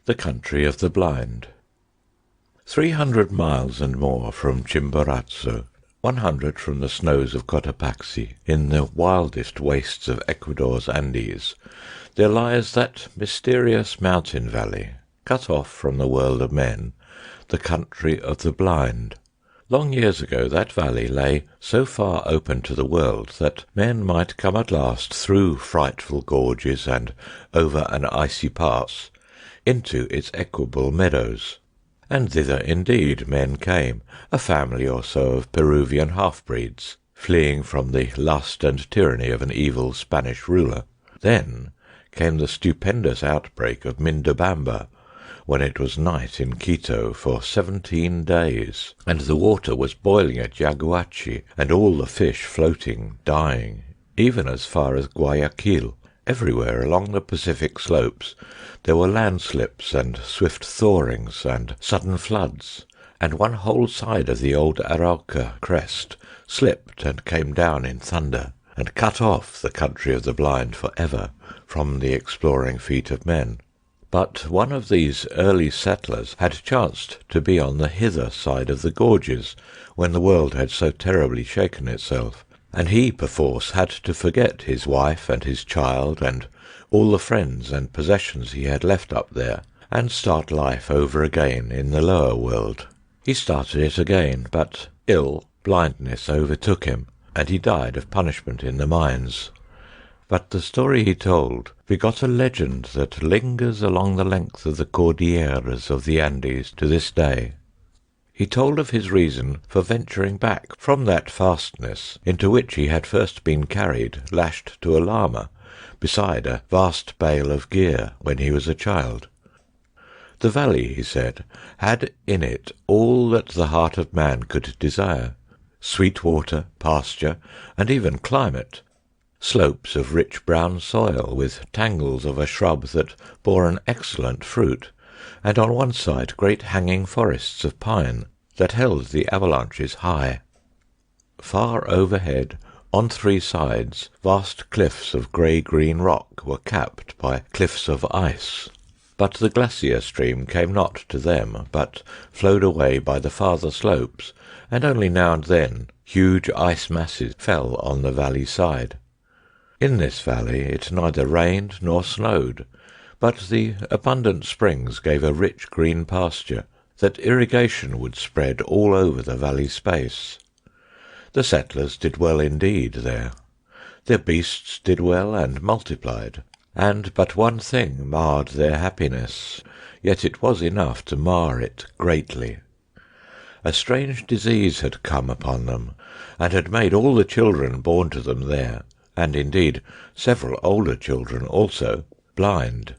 the country of the blind. 300 miles and more from Chimborazo, 100 from the snows of Cotopaxi, in the wildest wastes of Ecuador's Andes, there lies that mysterious mountain valley, cut off from the world of men, the country of the blind. Long years ago that valley lay so far open to the world that men might come at last through frightful gorges and over an icy pass into its equable meadows. And thither indeed men came, a family or so of Peruvian half-breeds, fleeing from the lust and tyranny of an evil Spanish ruler. Then came the stupendous outbreak of Mindobamba, when it was night in Quito for 17 days, and the water was boiling at Yaguachi, and all the fish floating, dying, even as far as Guayaquil. Everywhere along the Pacific slopes there were landslips and swift thawings and sudden floods, and one whole side of the old Arauca crest slipped and came down in thunder, and cut off the country of the blind for ever from the exploring feet of men. But one of these early settlers had chanced to be on the hither side of the gorges when the world had so terribly shaken itself, and he perforce had to forget his wife and his child and all the friends and possessions he had left up there, and start life over again in the lower world. He started it again, but blindness overtook him, and he died of punishment in the mines. But the story he told begot a legend that lingers along the length of the Cordilleras of the Andes to this day. He told of his reason for venturing back from that fastness into which he had first been carried, lashed to a llama, beside a vast bale of gear when he was a child. The valley, he said, had in it all that the heart of man could desire: sweet water, pasture, and even climate, slopes of rich brown soil with tangles of a shrub that bore an excellent fruit, and on one side great hanging forests of pine that held the avalanches high. Far overhead, on three sides, vast cliffs of grey-green rock were capped by cliffs of ice. But the glacier stream came not to them, but flowed away by the farther slopes, and only now and then huge ice masses fell on the valley side. In this valley it neither rained nor snowed, but the abundant springs gave a rich green pasture that irrigation would spread all over the valley space. The settlers did well indeed there. Their beasts did well and multiplied, and but one thing marred their happiness, yet it was enough to mar it greatly. A strange disease had come upon them, and had made all the children born to them there, and indeed several older children also, blind.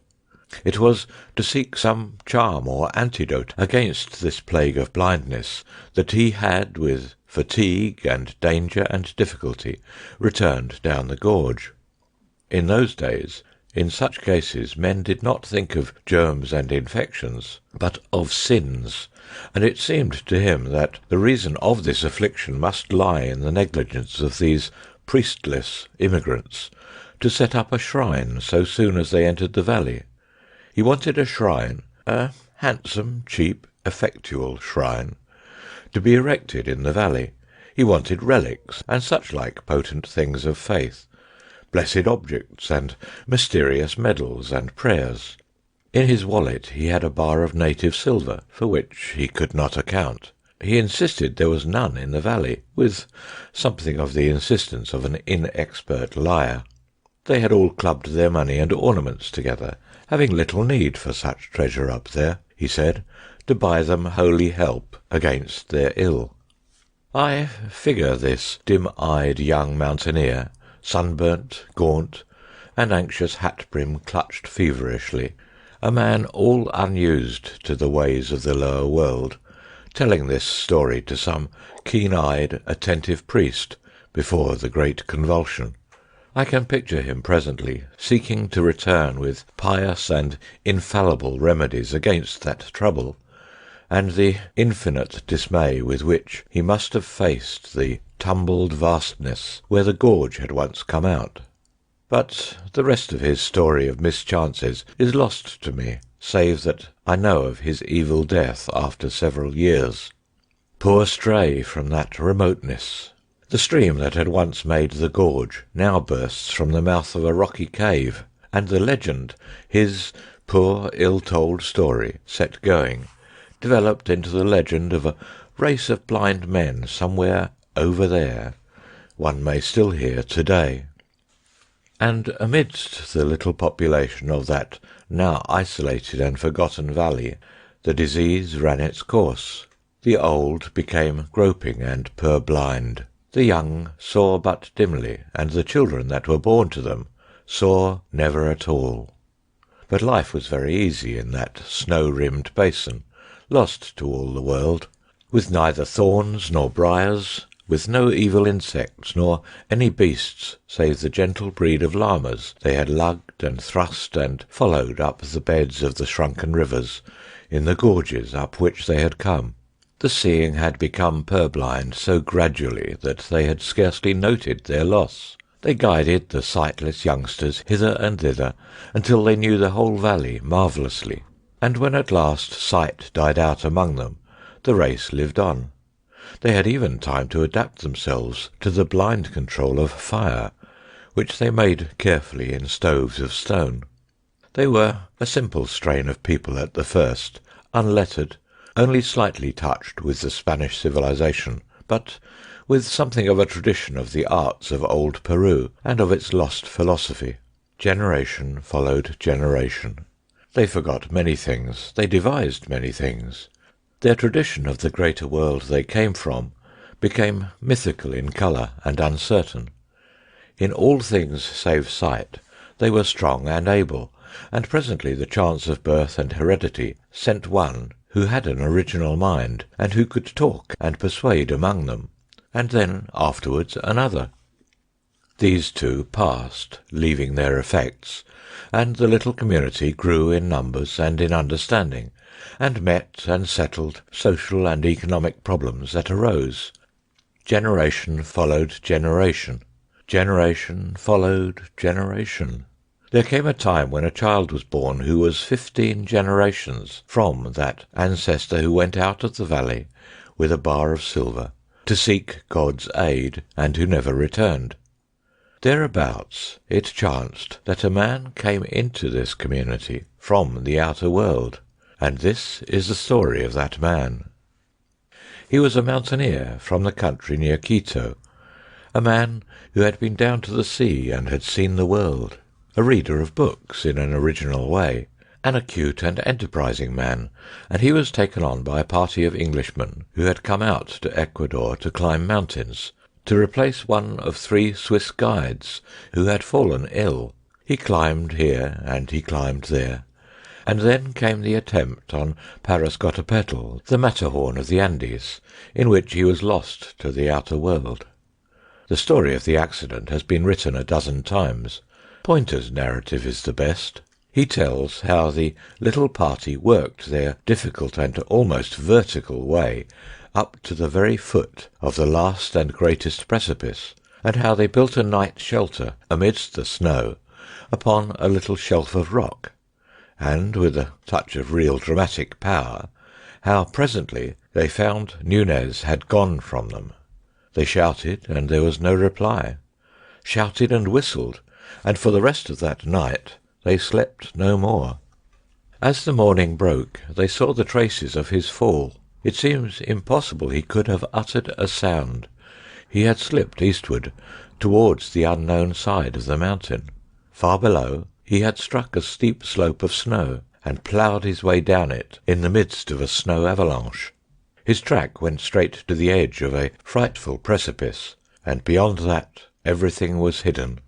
It was to seek some charm or antidote against this plague of blindness that he had, with fatigue and danger and difficulty, returned down the gorge. In those days, in such cases, men did not think of germs and infections, but of sins, and it seemed to him that the reason of this affliction must lie in the negligence of these priestless immigrants to set up a shrine so soon as they entered the valley. He wanted a shrine, a handsome, cheap, effectual shrine, to be erected in the valley. He wanted relics and such like potent things of faith, blessed objects and mysterious medals and prayers. In his wallet he had a bar of native silver, for which he could not account. He insisted there was none in the valley, with something of the insistence of an inexpert liar. They had all clubbed their money and ornaments together, having little need for such treasure up there, he said, to buy them holy help against their ill. I figure this dim-eyed young mountaineer, sunburnt, gaunt, and anxious hat-brim clutched feverishly, a man all unused to the ways of the lower world, telling this story to some keen-eyed, attentive priest before the great convulsion. I can picture him presently seeking to return with pious and infallible remedies against that trouble, and the infinite dismay with which he must have faced the tumbled vastness where the gorge had once come out. But the rest of his story of mischances is lost to me, save that I know of his evil death after several years. Poor stray from that remoteness! The stream that had once made the gorge now bursts from the mouth of a rocky cave, and the legend, his poor ill-told story set going, developed into the legend of a race of blind men somewhere over there, one may still hear today. And amidst the little population of that now isolated and forgotten valley, the disease ran its course. The old became groping and purblind. The young saw but dimly, and the children that were born to them saw never at all. But life was very easy in that snow-rimmed basin, lost to all the world, with neither thorns nor briars, with no evil insects nor any beasts save the gentle breed of llamas they had lugged and thrust and followed up the beds of the shrunken rivers in the gorges up which they had come. The seeing had become purblind so gradually that they had scarcely noted their loss. They guided the sightless youngsters hither and thither until they knew the whole valley marvellously, and when at last sight died out among them, the race lived on. They had even time to adapt themselves to the blind control of fire, which they made carefully in stoves of stone. They were a simple strain of people at the first, unlettered, only slightly touched with the Spanish civilization, but with something of a tradition of the arts of old Peru and of its lost philosophy. Generation followed generation. They forgot many things, they devised many things. Their tradition of the greater world they came from became mythical in colour and uncertain. In all things save sight they were strong and able, and presently the chance of birth and heredity sent one who had an original mind, and who could talk and persuade among them, and then afterwards another. These two passed, leaving their effects, and the little community grew in numbers and in understanding, and met and settled social and economic problems that arose. Generation followed generation. Generation followed generation. There came a time when a child was born who was 15 generations from that ancestor who went out of the valley with a bar of silver to seek God's aid, and who never returned. Thereabouts it chanced that a man came into this community from the outer world, and this is the story of that man. He was a mountaineer from the country near Quito, a man who had been down to the sea and had seen the world, a reader of books in an original way, an acute and enterprising man, and he was taken on by a party of Englishmen who had come out to Ecuador to climb mountains, to replace one of 3 Swiss guides who had fallen ill. He climbed here and he climbed there, and then came the attempt on Parascotopetl, the Matterhorn of the Andes, in which he was lost to the outer world. The story of the accident has been written a dozen times. Poynter's narrative is the best. He tells how the little party worked their difficult and almost vertical way up to the very foot of the last and greatest precipice, and how they built a night shelter amidst the snow upon a little shelf of rock, and, with a touch of real dramatic power, how presently they found Nunez had gone from them. They shouted, and there was no reply, shouted and whistled, and for the rest of that night they slept no more. As the morning broke, they saw the traces of his fall. It seems impossible he could have uttered a sound. He had slipped eastward, towards the unknown side of the mountain. Far below, he had struck a steep slope of snow, and ploughed his way down it in the midst of a snow avalanche. His track went straight to the edge of a frightful precipice, and beyond that everything was hidden.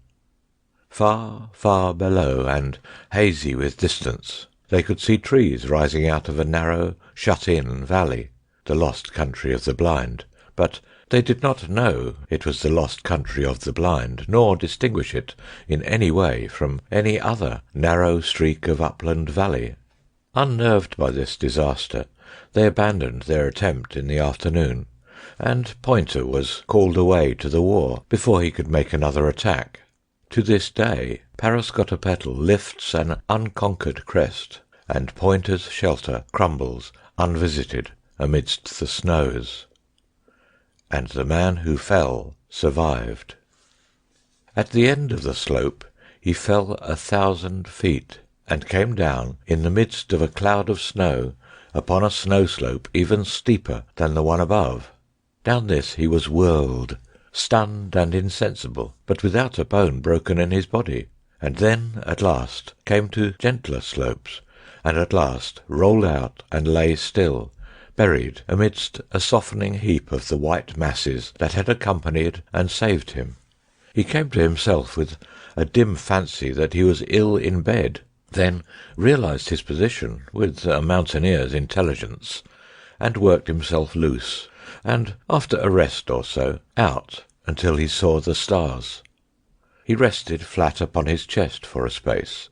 Far, far below, and hazy with distance, they could see trees rising out of a narrow, shut-in valley, the lost country of the blind, but they did not know it was the lost country of the blind, nor distinguish it in any way from any other narrow streak of upland valley. Unnerved by this disaster, they abandoned their attempt in the afternoon, and Poynter was called away to the war before he could make another attack. To this day Parascotopetal lifts an unconquered crest, and Pointer's shelter crumbles unvisited amidst the snows. And the man who fell survived. At the end of the slope he fell 1,000 feet, and came down in the midst of a cloud of snow upon a snow slope even steeper than the one above. Down this he was whirled, stunned and insensible, but without a bone broken in his body, and then at last came to gentler slopes, and at last rolled out and lay still, buried amidst a softening heap of the white masses that had accompanied and saved him. He came to himself with a dim fancy that he was ill in bed, then realized his position with a mountaineer's intelligence, and worked himself loose, and after a rest or so, out until he saw the stars. He rested flat upon his chest for a space,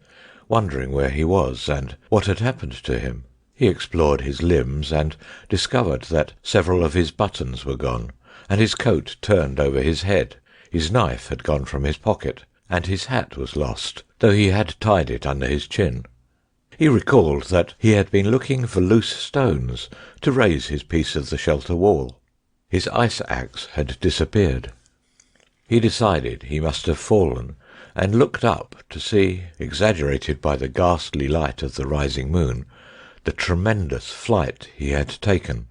wondering where he was and what had happened to him. He explored his limbs and discovered that several of his buttons were gone, and his coat turned over his head. His knife had gone from his pocket, and his hat was lost, though he had tied it under his chin. He recalled that he had been looking for loose stones to raise his piece of the shelter wall. His ice axe had disappeared. He decided he must have fallen, and looked up to see, exaggerated by the ghastly light of the rising moon, the tremendous flight he had taken.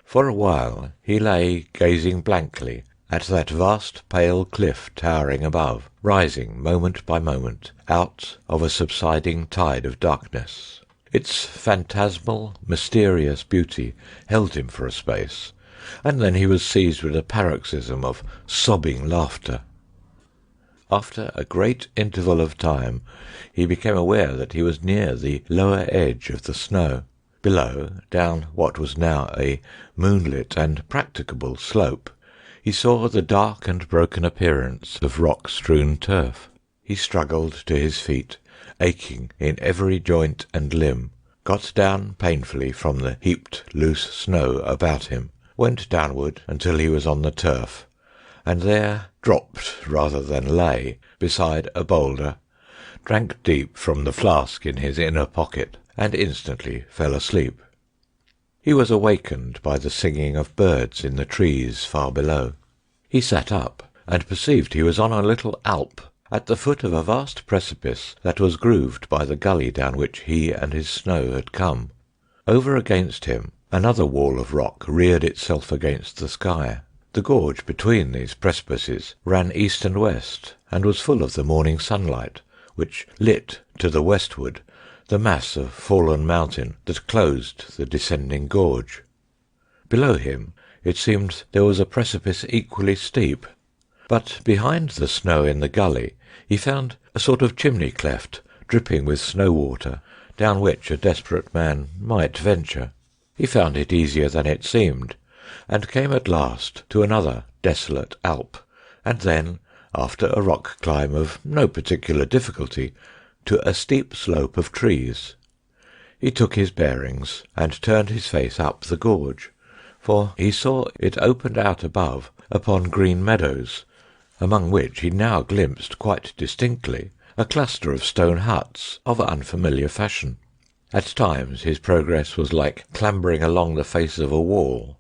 For a while he lay gazing blankly at that vast pale cliff towering above, rising moment by moment out of a subsiding tide of darkness. Its phantasmal, mysterious beauty held him for a space, and then he was seized with a paroxysm of sobbing laughter. After a great interval of time he became aware that he was near the lower edge of the snow. Below, down what was now a moonlit and practicable slope, he saw the dark and broken appearance of rock-strewn turf. He struggled to his feet, aching in every joint and limb, got down painfully from the heaped loose snow about him, went downward until he was on the turf, and there dropped rather than lay beside a boulder, drank deep from the flask in his inner pocket, and instantly fell asleep. He was awakened by the singing of birds in the trees far below. He sat up, and perceived he was on a little alp, at the foot of a vast precipice that was grooved by the gully down which he and his snow had come. Over against him another wall of rock reared itself against the sky. The gorge between these precipices ran east and west, and was full of the morning sunlight, which lit to the westward the mass of fallen mountain that closed the descending gorge. Below him it seemed there was a precipice equally steep, but behind the snow in the gully he found a sort of chimney cleft dripping with snow water, down which a desperate man might venture. He found it easier than it seemed, and came at last to another desolate alp, and then, after a rock climb of no particular difficulty, to a steep slope of trees. He took his bearings, and turned his face up the gorge, for he saw it opened out above upon green meadows, among which he now glimpsed quite distinctly a cluster of stone huts of unfamiliar fashion. At times his progress was like clambering along the face of a wall,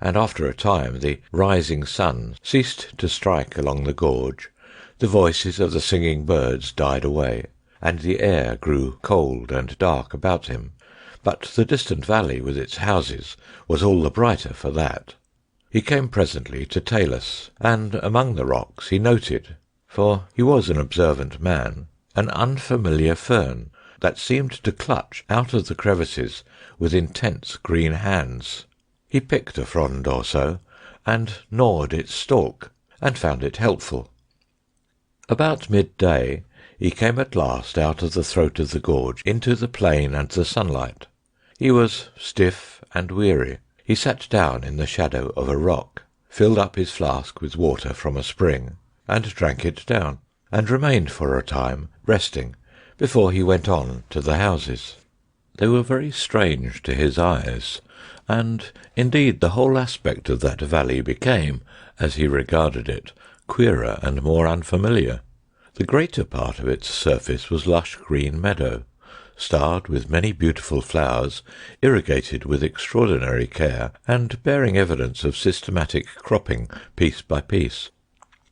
and after a time the rising sun ceased to strike along the gorge, the voices of the singing birds died away, and the air grew cold and dark about him, but the distant valley with its houses was all the brighter for that. He came presently to talus, and among the rocks he noted, for he was an observant man, an unfamiliar fern that seemed to clutch out of the crevices with intense green hands. He picked a frond or so, and gnawed its stalk, and found it helpful. About midday he came at last out of the throat of the gorge into the plain and the sunlight. He was stiff and weary. He sat down in the shadow of a rock, filled up his flask with water from a spring, and drank it down, and remained for a time resting before he went on to the houses. They were very strange to his eyes, and indeed the whole aspect of that valley became, as he regarded it, queerer and more unfamiliar. The greater part of its surface was lush green meadow, starred with many beautiful flowers, irrigated with extraordinary care, and bearing evidence of systematic cropping piece by piece.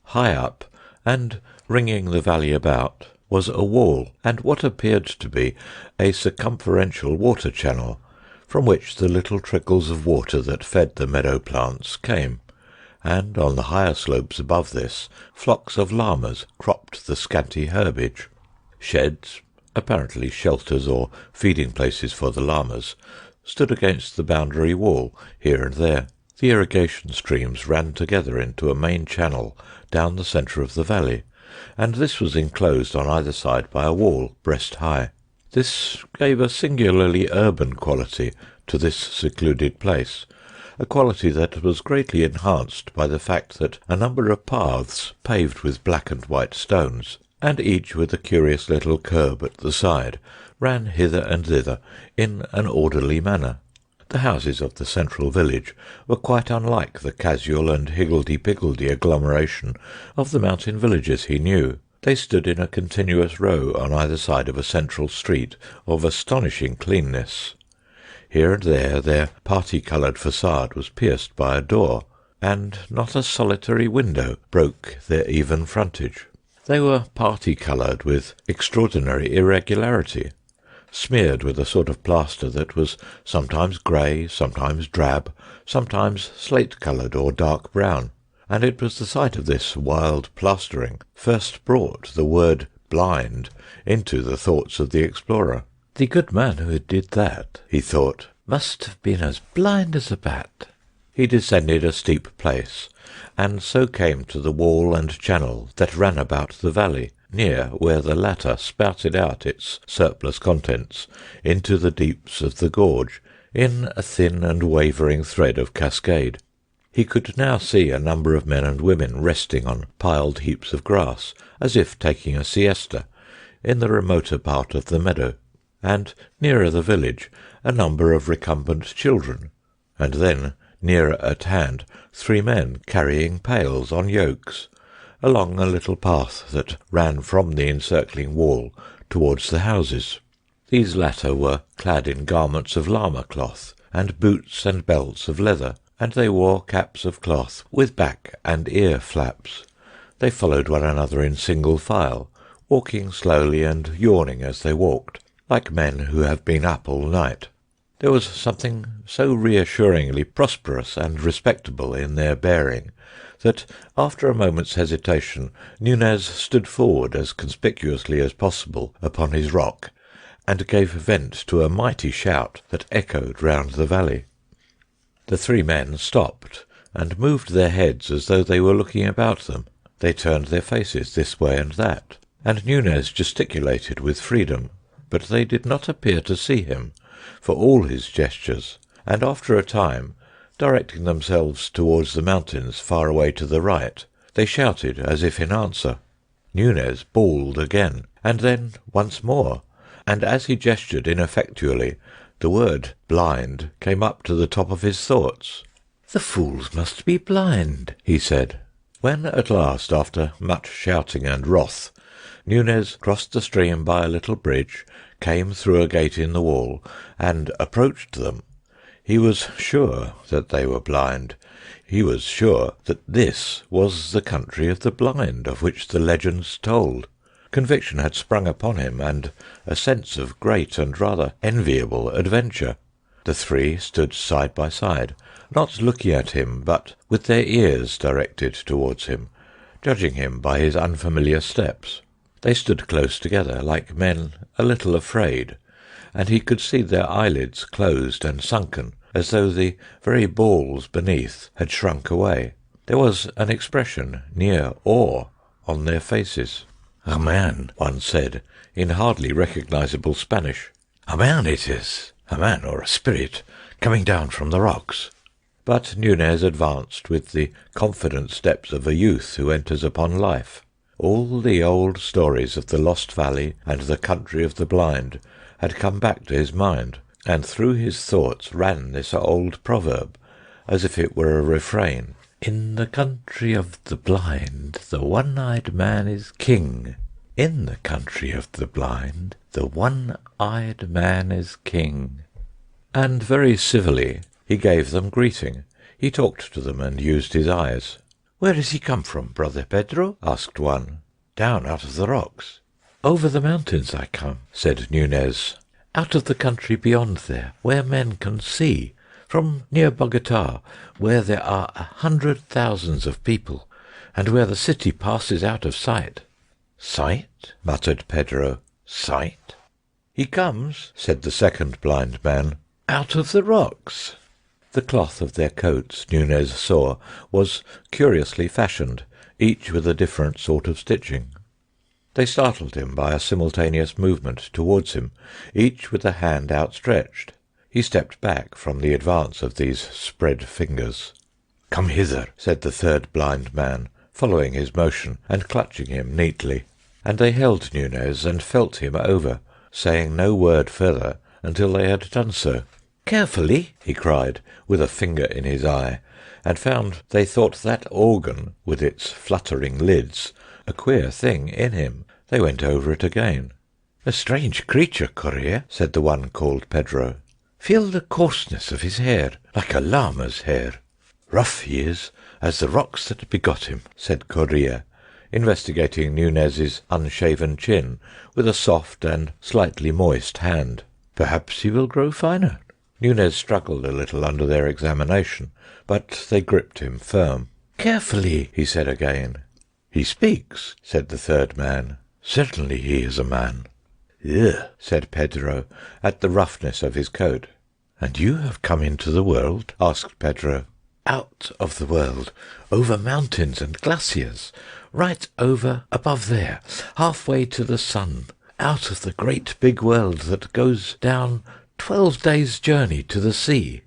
High up, and ringing the valley about, was a wall, and what appeared to be a circumferential water channel, from which the little trickles of water that fed the meadow plants came, and on the higher slopes above this flocks of llamas cropped the scanty herbage. Sheds, apparently shelters or feeding places for the llamas, stood against the boundary wall here and there. The irrigation streams ran together into a main channel down the centre of the valley, and this was enclosed on either side by a wall breast high. This gave a singularly urban quality to this secluded place, a quality that was greatly enhanced by the fact that a number of paths, paved with black and white stones, and each with a curious little curb at the side, ran hither and thither in an orderly manner. The houses of the central village were quite unlike the casual and higgledy-piggledy agglomeration of the mountain villages he knew. They stood in a continuous row on either side of a central street of astonishing cleanness. Here and there their parti-coloured façade was pierced by a door, and not a solitary window broke their even frontage. They were parti-coloured with extraordinary irregularity, smeared with a sort of plaster that was sometimes grey, sometimes drab, sometimes slate-coloured or dark brown, and it was the sight of this wild plastering first brought the word blind into the thoughts of the explorer. The good man who did that, he thought, must have been as blind as a bat. He descended a steep place, and so came to the wall and channel that ran about the valley, near where the latter spouted out its surplus contents into the deeps of the gorge in a thin and wavering thread of cascade. He could now see a number of men and women resting on piled heaps of grass, as if taking a siesta, in the remoter part of the meadow, and nearer the village a number of recumbent children, and then, nearer at hand, 3 men carrying pails on yokes, along a little path that ran from the encircling wall towards the houses. These latter were clad in garments of llama cloth, and boots and belts of leather, and they wore caps of cloth with back and ear flaps. They followed one another in single file, walking slowly and yawning as they walked, like men who have been up all night. There was something so reassuringly prosperous and respectable in their bearing that, after a moment's hesitation, Nunez stood forward as conspicuously as possible upon his rock, and gave vent to a mighty shout that echoed round the valley. The 3 men stopped, and moved their heads as though they were looking about them. They turned their faces this way and that, and Nunez gesticulated with freedom, but they did not appear to see him, for all his gestures, and after a time, directing themselves towards the mountains far away to the right, they shouted as if in answer. Nunez bawled again, and then once more, and as he gestured ineffectually, the word blind came up to the top of his thoughts. "The fools must be blind," he said. When at last, after much shouting and wrath, Nunez crossed the stream by a little bridge, came through a gate in the wall, and approached them, he was sure that they were blind. He was sure that this was the country of the blind of which the legends told. Conviction had sprung upon him, and a sense of great and rather enviable adventure. The 3 stood side by side, not looking at him, but with their ears directed towards him, judging him by his unfamiliar steps. They stood close together, like men a little afraid, and he could see their eyelids closed and sunken, as though the very balls beneath had shrunk away. There was an expression near awe on their faces. "A man," one said, in hardly recognizable Spanish. "A man it is, a man or a spirit, coming down from the rocks." But Nunez advanced with the confident steps of a youth who enters upon life. All the old stories of the Lost Valley and the country of the blind had come back to his mind, and through his thoughts ran this old proverb, as if it were a refrain. "In the country of the blind, the one-eyed man is king." In the country of the blind, the one-eyed man is king. And very civilly he gave them greeting. He talked to them and used his eyes. "Where does he come from, Brother Pedro?" asked one. "Down out of the rocks." "Over the mountains I come," said Nunez. "Out of the country beyond there, where men can see, from near Bogota, where there are 100,000 of people, and where the city passes out of sight." "Sight?" muttered Pedro. "Sight?" "He comes," said the second blind man, "out of the rocks." The cloth of their coats, Nunez saw, was curiously fashioned, each with a different sort of stitching. They startled him by a simultaneous movement towards him, each with a hand outstretched. He stepped back from the advance of these spread fingers. "Come hither," said the third blind man, following his motion and clutching him neatly. And they held Nunez and felt him over, saying no word further until they had done so. "Carefully," he cried, with a finger in his eye, and found they thought that organ, with its fluttering lids, a queer thing in him. They went over it again. "A strange creature, Correa," said the one called Pedro. "Feel the coarseness of his hair, like a llama's hair." "Rough he is, as the rocks that begot him," said Correa, investigating Nunez's unshaven chin with a soft and slightly moist hand. "Perhaps he will grow finer." Nunez struggled a little under their examination, but they gripped him firm. "Carefully," he said again. "He speaks," said the third man. "Certainly he is a man." "Ugh," said Pedro, at the roughness of his coat. "And you have come into the world?" asked Pedro. "Out of the world, over mountains and glaciers, right over above there, halfway to the sun, out of the great big world that goes down 12 days' journey to the sea."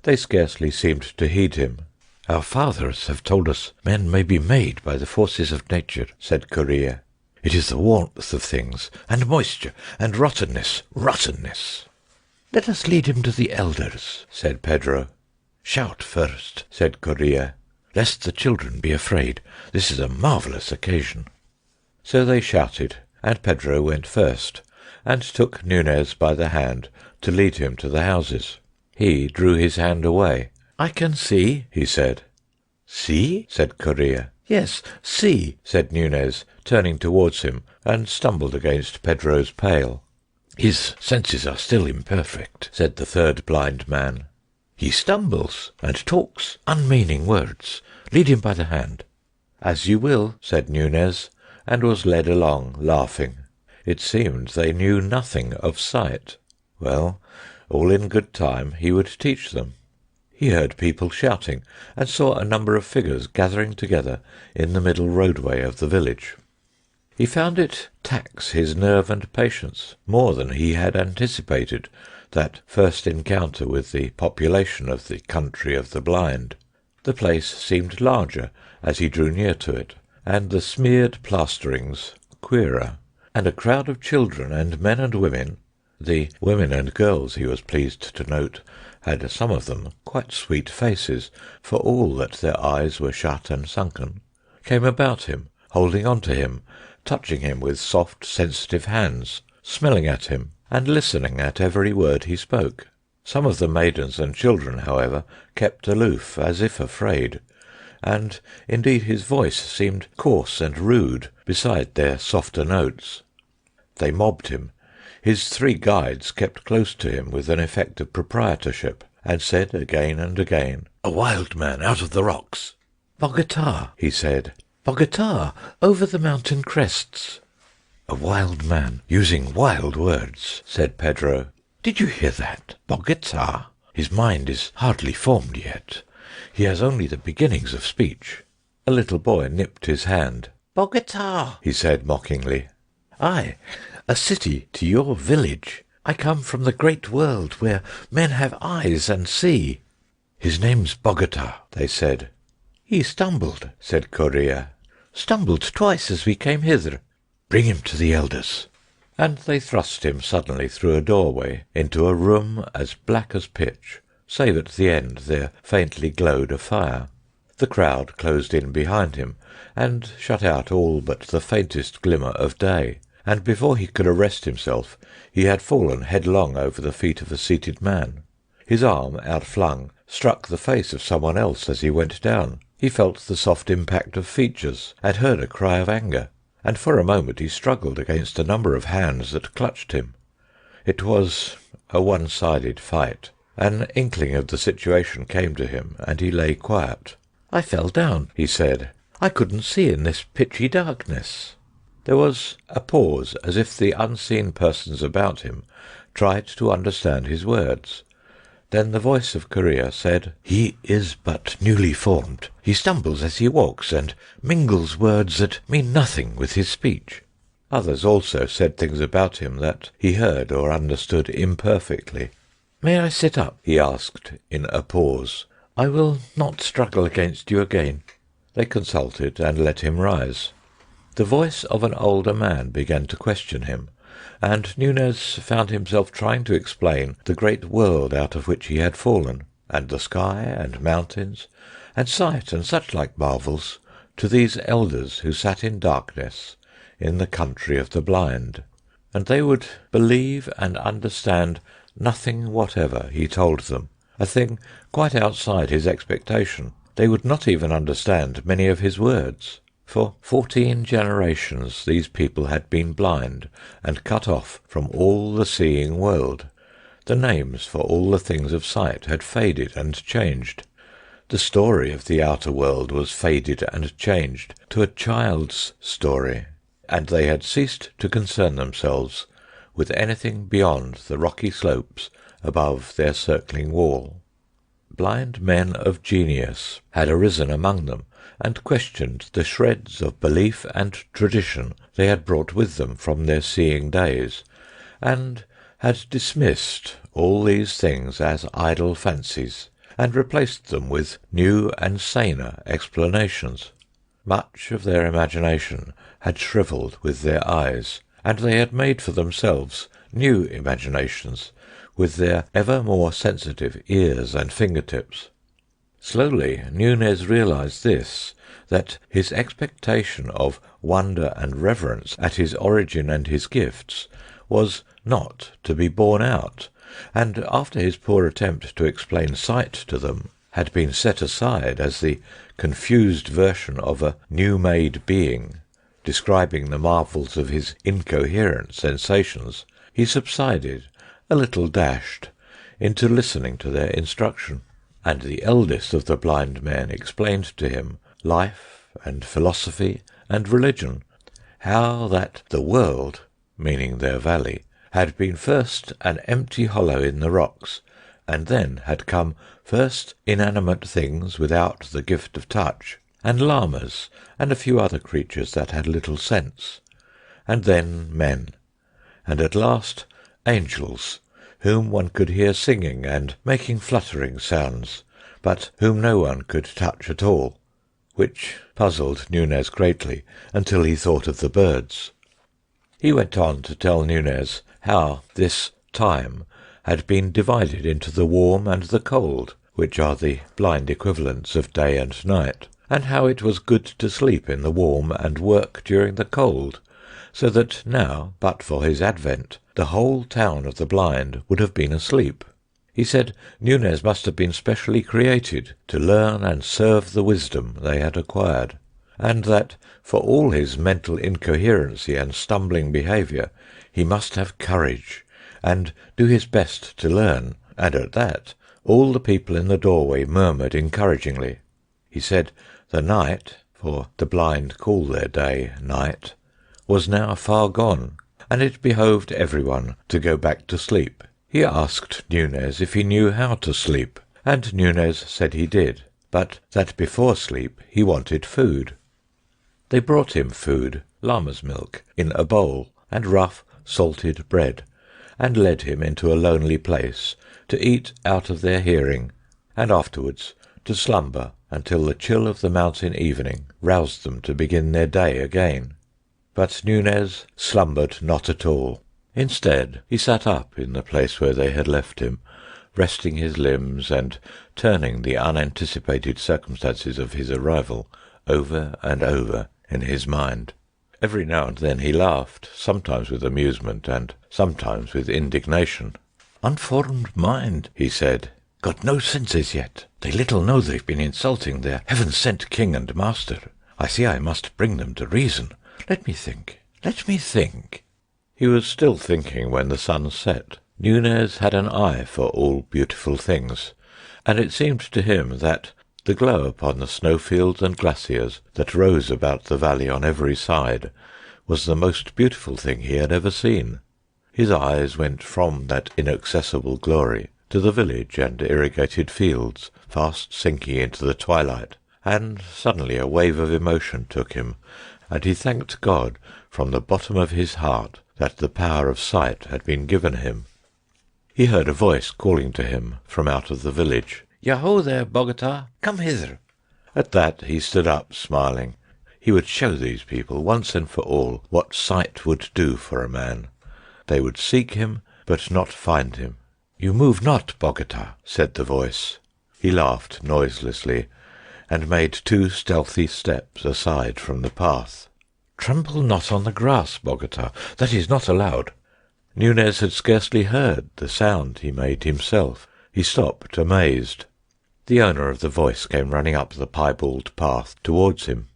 They scarcely seemed to heed him. "Our fathers have told us men may be made by the forces of nature," said Correa. "It is the warmth of things, and moisture, and rottenness." "Let us lead him to the elders," said Pedro. "Shout first," said Correa, "lest the children be afraid. This is a marvellous occasion." So they shouted, and Pedro went first, and took Nunez by the hand to lead him to the houses. He drew his hand away. "I can see," he said. "See?" said Correa. "Yes, see," said Nunez, turning towards him, and stumbled against Pedro's pail. "His senses are still imperfect," said the third blind man. "He stumbles and talks unmeaning words. Lead him by the hand." "As you will," said Nunez, and was led along, laughing. It seemed they knew nothing of sight. Well, all in good time he would teach them. He heard people shouting, and saw a number of figures gathering together in the middle roadway of the village. He found it tax his nerve and patience more than he had anticipated, that first encounter with the population of the country of the blind. The place seemed larger as he drew near to it, and the smeared plasterings queerer, and a crowd of children and men and women. The women and girls, he was pleased to note, had some of them quite sweet faces, for all that their eyes were shut and sunken, came about him, holding on to him, touching him with soft, sensitive hands, smelling at him, and listening at every word he spoke. Some of the maidens and children, however, kept aloof, as if afraid, and indeed his voice seemed coarse and rude beside their softer notes. They mobbed him. His 3 guides kept close to him with an effect of proprietorship, and said again and again, "A wild man out of the rocks." "Bogota," he said. "Bogota, over the mountain crests." "A wild man using wild words," said Pedro. "Did you hear that? Bogota. His mind is hardly formed yet. He has only the beginnings of speech." A little boy nipped his hand. "Bogota," he said mockingly. "Aye, a city to your village. I come from the great world where men have eyes and see." "His name's Bogota," they said. "He stumbled," said Correa. "Stumbled twice as we came hither." "Bring him to the elders." And they thrust him suddenly through a doorway into a room as black as pitch, save at the end there faintly glowed a fire. The crowd closed in behind him, and shut out all but the faintest glimmer of day, and before he could arrest himself he had fallen headlong over the feet of a seated man. His arm, outflung, struck the face of someone else as he went down. He felt the soft impact of features, and heard a cry of anger, and for a moment he struggled against a number of hands that clutched him. It was a one-sided fight. An inkling of the situation came to him, and he lay quiet. "I fell down," he said. "I couldn't see in this pitchy darkness." There was a pause, as if the unseen persons about him tried to understand his words. Then the voice of Corea said, "He is but newly formed. He stumbles as he walks, and mingles words that mean nothing with his speech." Others also said things about him that he heard or understood imperfectly. "May I sit up?" he asked in a pause. "I will not struggle against you again." They consulted and let him rise. The voice of an older man began to question him, and Nunez found himself trying to explain the great world out of which he had fallen, and the sky and mountains, and sight and such like marvels, to these elders who sat in darkness in the country of the blind, and they would believe and understand nothing whatever he told them, a thing quite outside his expectation. They would not even understand many of his words. For 14 generations these people had been blind and cut off from all the seeing world. The names for all the things of sight had faded and changed. The story of the outer world was faded and changed to a child's story, and they had ceased to concern themselves with anything beyond the rocky slopes above their circling wall. Blind men of genius had arisen among them, and questioned the shreds of belief and tradition they had brought with them from their seeing days, and had dismissed all these things as idle fancies, and replaced them with new and saner explanations. Much of their imagination had shrivelled with their eyes, and they had made for themselves new imaginations with their ever more sensitive ears and fingertips. Slowly Nunez realized this, that his expectation of wonder and reverence at his origin and his gifts was not to be borne out, and after his poor attempt to explain sight to them had been set aside as the confused version of a new-made being, describing the marvels of his incoherent sensations, he subsided, a little dashed, into listening to their instruction. And the eldest of the blind men explained to him life and philosophy and religion, how that the world, meaning their valley, had been first an empty hollow in the rocks, and then had come first inanimate things without the gift of touch, and llamas, and a few other creatures that had little sense, and then men, and at last angels, whom one could hear singing and making fluttering sounds, but whom no one could touch at all, which puzzled Nunez greatly until he thought of the birds. He went on to tell Nunez how this time had been divided into the warm and the cold, which are the blind equivalents of day and night, and how it was good to sleep in the warm and work during the cold, so that now, but for his advent, the whole town of the blind would have been asleep. He said Nunez must have been specially created to learn and serve the wisdom they had acquired, and that for all his mental incoherency and stumbling behaviour he must have courage, and do his best to learn, and at that all the people in the doorway murmured encouragingly. He said the night, for the blind call their day night, was now far gone, and it behoved everyone to go back to sleep. He asked Nunez if he knew how to sleep, and Nunez said he did, but that before sleep he wanted food. They brought him food, llama's milk, in a bowl, and rough, salted bread, and led him into a lonely place to eat out of their hearing, and afterwards to slumber until the chill of the mountain evening roused them to begin their day again. But Nunez slumbered not at all. Instead, he sat up in the place where they had left him, resting his limbs and turning the unanticipated circumstances of his arrival over and over in his mind. Every now and then he laughed, sometimes with amusement and sometimes with indignation. "Unformed mind," he said. "Got no senses yet. They little know they've been insulting their heaven-sent king and master. I see I must bring them to reason. Let me think. Let me think." He was still thinking when the sun set. Nunez had an eye for all beautiful things, and it seemed to him that the glow upon the snowfields and glaciers that rose about the valley on every side was the most beautiful thing he had ever seen. His eyes went from that inaccessible glory to the village and irrigated fields fast sinking into the twilight, and suddenly a wave of emotion took him, and he thanked God from the bottom of his heart that the power of sight had been given him. He heard a voice calling to him from out of the village. "Yaho there, Bogota! Come hither!" At that he stood up, smiling. He would show these people once and for all what sight would do for a man. They would seek him, but not find him. "You move not, Bogota," said the voice. He laughed noiselessly, and made 2 stealthy steps aside from the path. "Trample not on the grass, Bogota. That is not allowed." Nunez had scarcely heard the sound he made himself. He stopped, amazed. The owner of the voice came running up the piebald path towards him.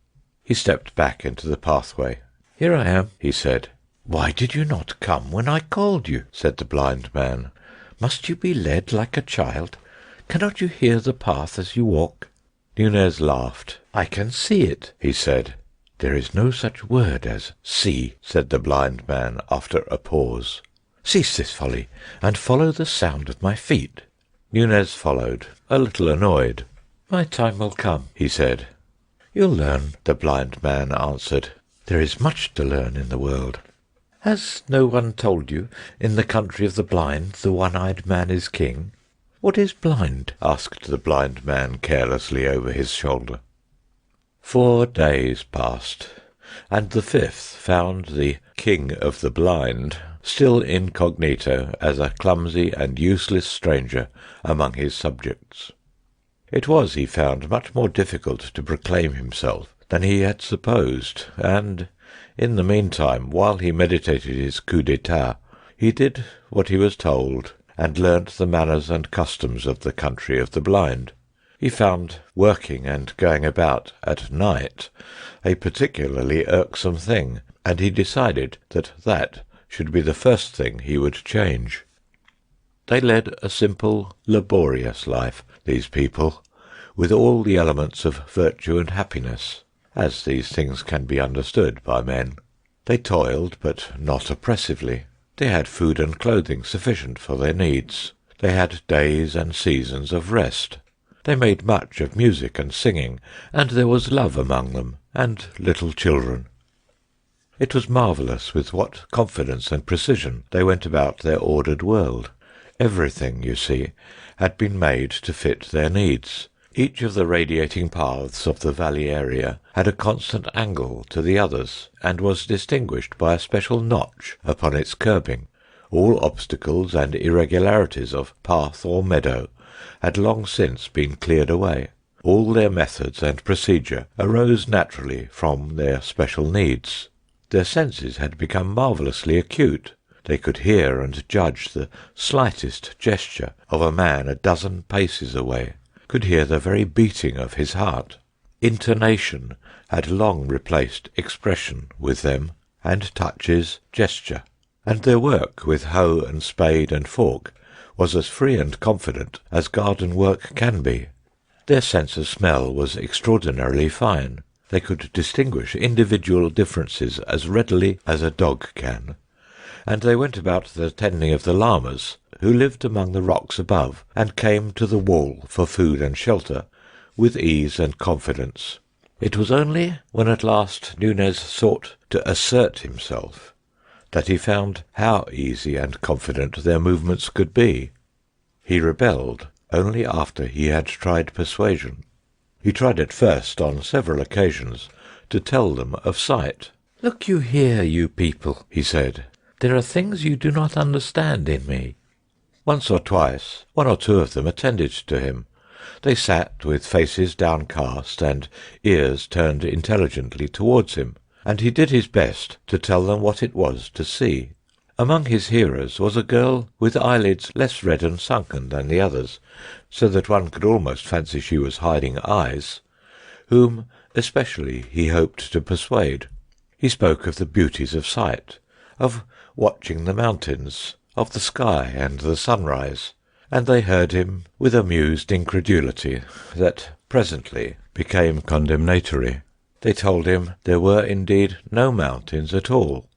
He stepped back into the pathway. "Here I am," he said. "Why did you not come when I called you?" said the blind man. "Must you be led like a child? Cannot you hear the path as you walk?" Nunez laughed. "I can see it," he said. "There is no such word as see," said the blind man after a pause. "Cease this folly, and follow the sound of my feet." Nunez followed, a little annoyed. "My time will come," he said. "You'll learn," the blind man answered. "There is much to learn in the world." "Has no one told you, in the country of the blind, the one-eyed man is king?" "What is blind?" asked the blind man carelessly over his shoulder. 4 days passed, and the 5th found the king of the blind still incognito as a clumsy and useless stranger among his subjects. It was, he found, much more difficult to proclaim himself than he had supposed, and in the meantime, while he meditated his coup d'etat, he did what he was told, and learnt the manners and customs of the country of the blind. He found working and going about at night a particularly irksome thing, and he decided that that should be the first thing he would change. They led a simple, laborious life, these people, with all the elements of virtue and happiness, as these things can be understood by men. They toiled, but not oppressively. They had food and clothing sufficient for their needs. They had days and seasons of rest. They made much of music and singing, and there was love among them, and little children. It was marvellous with what confidence and precision they went about their ordered world. Everything, you see, had been made to fit their needs. Each of the radiating paths of the valley area had a constant angle to the others, and was distinguished by a special notch upon its curbing. All obstacles and irregularities of path or meadow had long since been cleared away. All their methods and procedure arose naturally from their special needs. Their senses had become marvellously acute. They could hear and judge the slightest gesture of a man a dozen paces away, could hear the very beating of his heart. Intonation had long replaced expression with them, and touches gesture, and their work with hoe and spade and fork was as free and confident as garden work can be. Their sense of smell was extraordinarily fine. They could distinguish individual differences as readily as a dog can, and they went about the tending of the llamas, who lived among the rocks above, and came to the wall for food and shelter, with ease and confidence. It was only when at last Nunez sought to assert himself that he found how easy and confident their movements could be. He rebelled only after he had tried persuasion. He tried at first, on several occasions, to tell them of sight. "Look you here, you people," he said. "There are things you do not understand in me." Once or twice, one or two of them attended to him. They sat with faces downcast and ears turned intelligently towards him, and he did his best to tell them what it was to see. Among his hearers was a girl with eyelids less red and sunken than the others, so that one could almost fancy she was hiding eyes, whom especially he hoped to persuade. He spoke of the beauties of sight, of watching the mountains, of the sky and the sunrise, and they heard him with amused incredulity that presently became condemnatory. They told him there were indeed no mountains at all,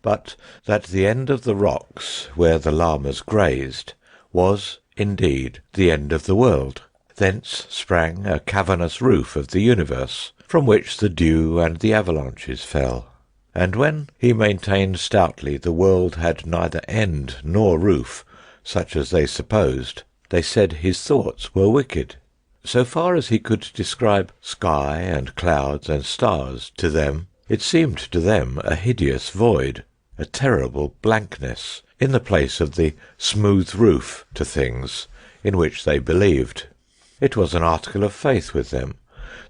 but that the end of the rocks where the llamas grazed was indeed the end of the world. Thence sprang a cavernous roof of the universe, from which the dew and the avalanches fell. And when he maintained stoutly the world had neither end nor roof, such as they supposed, they said his thoughts were wicked. So far as he could describe sky and clouds and stars to them, it seemed to them a hideous void, a terrible blankness, in the place of the smooth roof to things in which they believed. It was an article of faith with them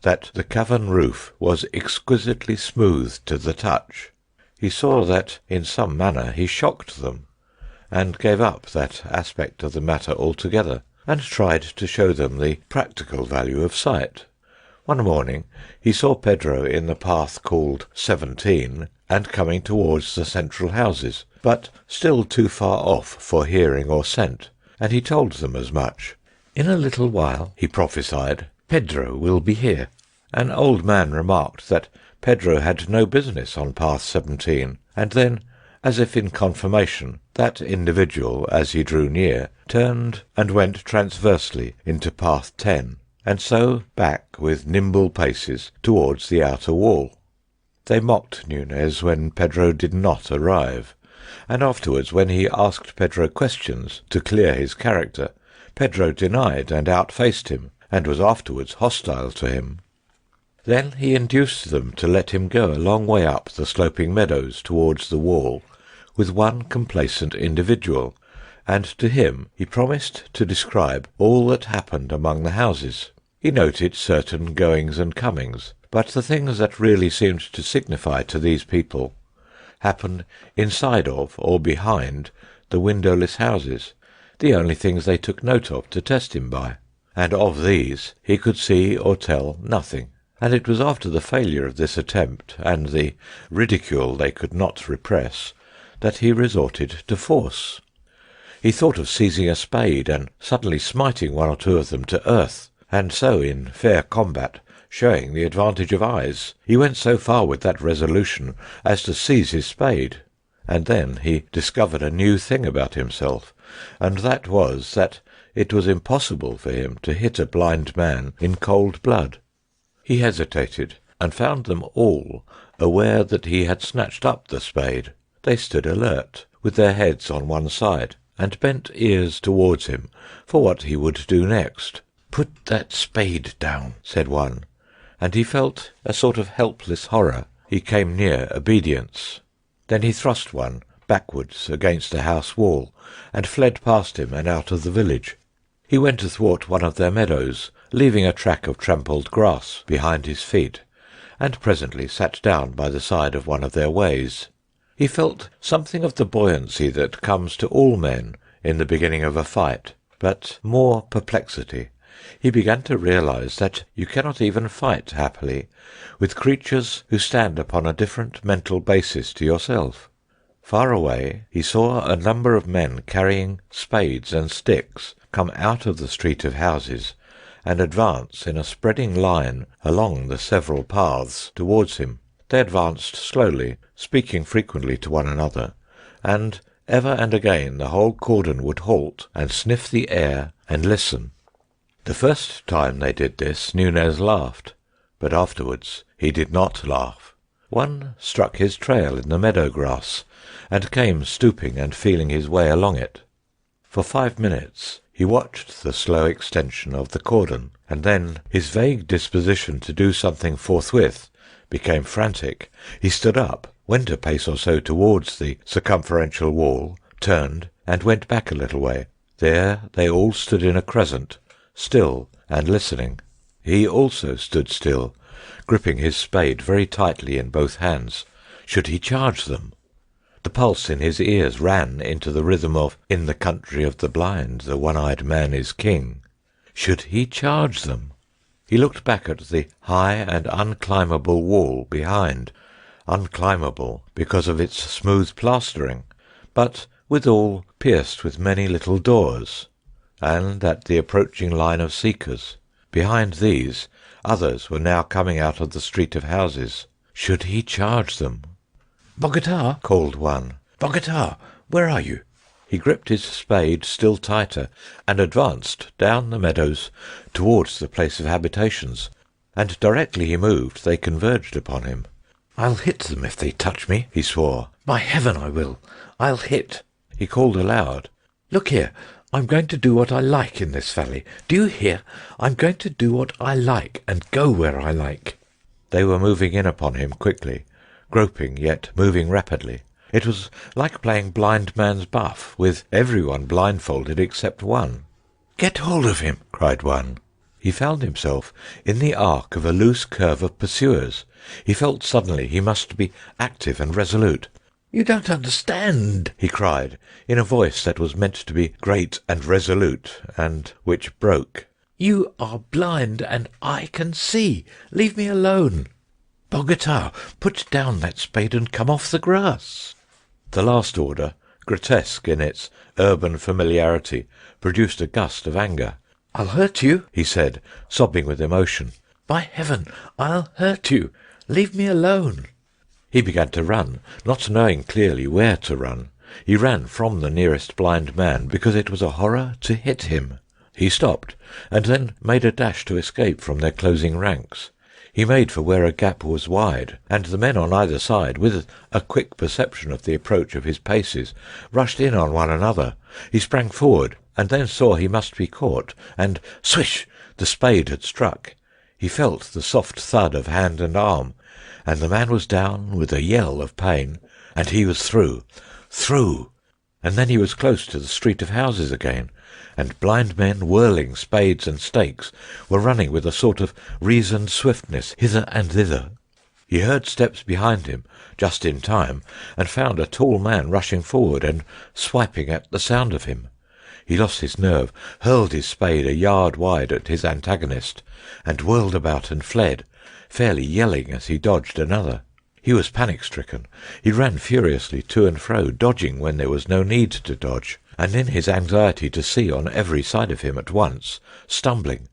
that the cavern roof was exquisitely smooth to the touch. He saw that in some manner he shocked them, and gave up that aspect of the matter altogether, and tried to show them the practical value of sight. One morning he saw Pedro in the path called 17, and coming towards the central houses, but still too far off for hearing or scent, and he told them as much. In a little while, he prophesied, Pedro will be here. An old man remarked that Pedro had no business on path 17, and then, as if in confirmation, that individual, as he drew near, turned and went transversely into path 10, and so back with nimble paces towards the outer wall. They mocked Nunez when Pedro did not arrive, and afterwards when he asked Pedro questions to clear his character, Pedro denied and outfaced him, and was afterwards hostile to him. Then he induced them to let him go a long way up the sloping meadows towards the wall with one complacent individual, and to him he promised to describe all that happened among the houses. He noted certain goings and comings, but the things that really seemed to signify to these people happened inside of or behind the windowless houses, the only things they took note of to test him by, and of these he could see or tell nothing. And it was after the failure of this attempt, and the ridicule they could not repress, that he resorted to force. He thought of seizing a spade and suddenly smiting one or two of them to earth, and so in fair combat showing the advantage of eyes. He went so far with that resolution as to seize his spade, and then he discovered a new thing about himself, and that was that it was impossible for him to hit a blind man in cold blood. He hesitated, and found them all aware that he had snatched up the spade. They stood alert, with their heads on one side, and bent ears towards him for what he would do next. "Put that spade down," said one, and he felt a sort of helpless horror. He came near obedience. Then he thrust one backwards against a house wall, and fled past him and out of the village. He went athwart one of their meadows, leaving a track of trampled grass behind his feet, and presently sat down by the side of one of their ways. He felt something of the buoyancy that comes to all men in the beginning of a fight, but more perplexity. He began to realize that you cannot even fight happily with creatures who stand upon a different mental basis to yourself. Far away he saw a number of men carrying spades and sticks come out of the street of houses and advance in a spreading line along the several paths towards him. They advanced slowly, speaking frequently to one another, and ever and again the whole cordon would halt and sniff the air and listen. The first time they did this, Nunez laughed, but afterwards he did not laugh. One struck his trail in the meadow grass, and came stooping and feeling his way along it. For 5 minutes he watched the slow extension of the cordon, and then his vague disposition to do something forthwith became frantic. He stood up, went a pace or so towards the circumferential wall, turned, and went back a little way. There they all stood in a crescent, still and listening. He also stood still, gripping his spade very tightly in both hands. Should he charge them? The pulse in his ears ran into the rhythm of "In the country of the blind, the one-eyed man is king." Should he charge them? He looked back at the high and unclimbable wall behind, unclimbable because of its smooth plastering, but withal pierced with many little doors, and at the approaching line of seekers. Behind these, others were now coming out of the street of houses. Should he charge them? "Bogota!" called one. "Bogota, where are you?" He gripped his spade still tighter and advanced down the meadows towards the place of habitations, and directly he moved they converged upon him. "I'll hit them if they touch me," he swore. "By heaven I will! I'll hit!" He called aloud. "Look here, I'm going to do what I like in this valley. Do you hear? I'm going to do what I like and go where I like." They were moving in upon him quickly, groping yet moving rapidly. It was like playing blind man's buff, with everyone blindfolded except one. "Get hold of him!" cried one. He found himself in the arc of a loose curve of pursuers. He felt suddenly he must be active and resolute. "You don't understand," he cried, in a voice that was meant to be great and resolute, and which broke. "You are blind, and I can see. Leave me alone. Bogota, put down that spade and come off the grass." The last order, grotesque in its urban familiarity, produced a gust of anger. "I'll hurt you," he said, sobbing with emotion. "By heaven, I'll hurt you. Leave me alone." He began to run, not knowing clearly where to run. He ran from the nearest blind man because it was a horror to hit him. He stopped, and then made a dash to escape from their closing ranks. He made for where a gap was wide, and the men on either side, with a quick perception of the approach of his paces, rushed in on one another. He sprang forward, and then saw he must be caught, and swish! The spade had struck. He felt the soft thud of hand and arm, and the man was down with a yell of pain, and he was through, and then he was close to the street of houses again, and blind men whirling spades and stakes were running with a sort of reasoned swiftness hither and thither. He heard steps behind him just in time, and found a tall man rushing forward and swiping at the sound of him. He lost his nerve, hurled his spade a yard wide at his antagonist, and whirled about and fled, fairly yelling as he dodged another. He was panic-stricken. He ran furiously to and fro, dodging when there was no need to dodge, and in his anxiety to see on every side of him at once, stumbling.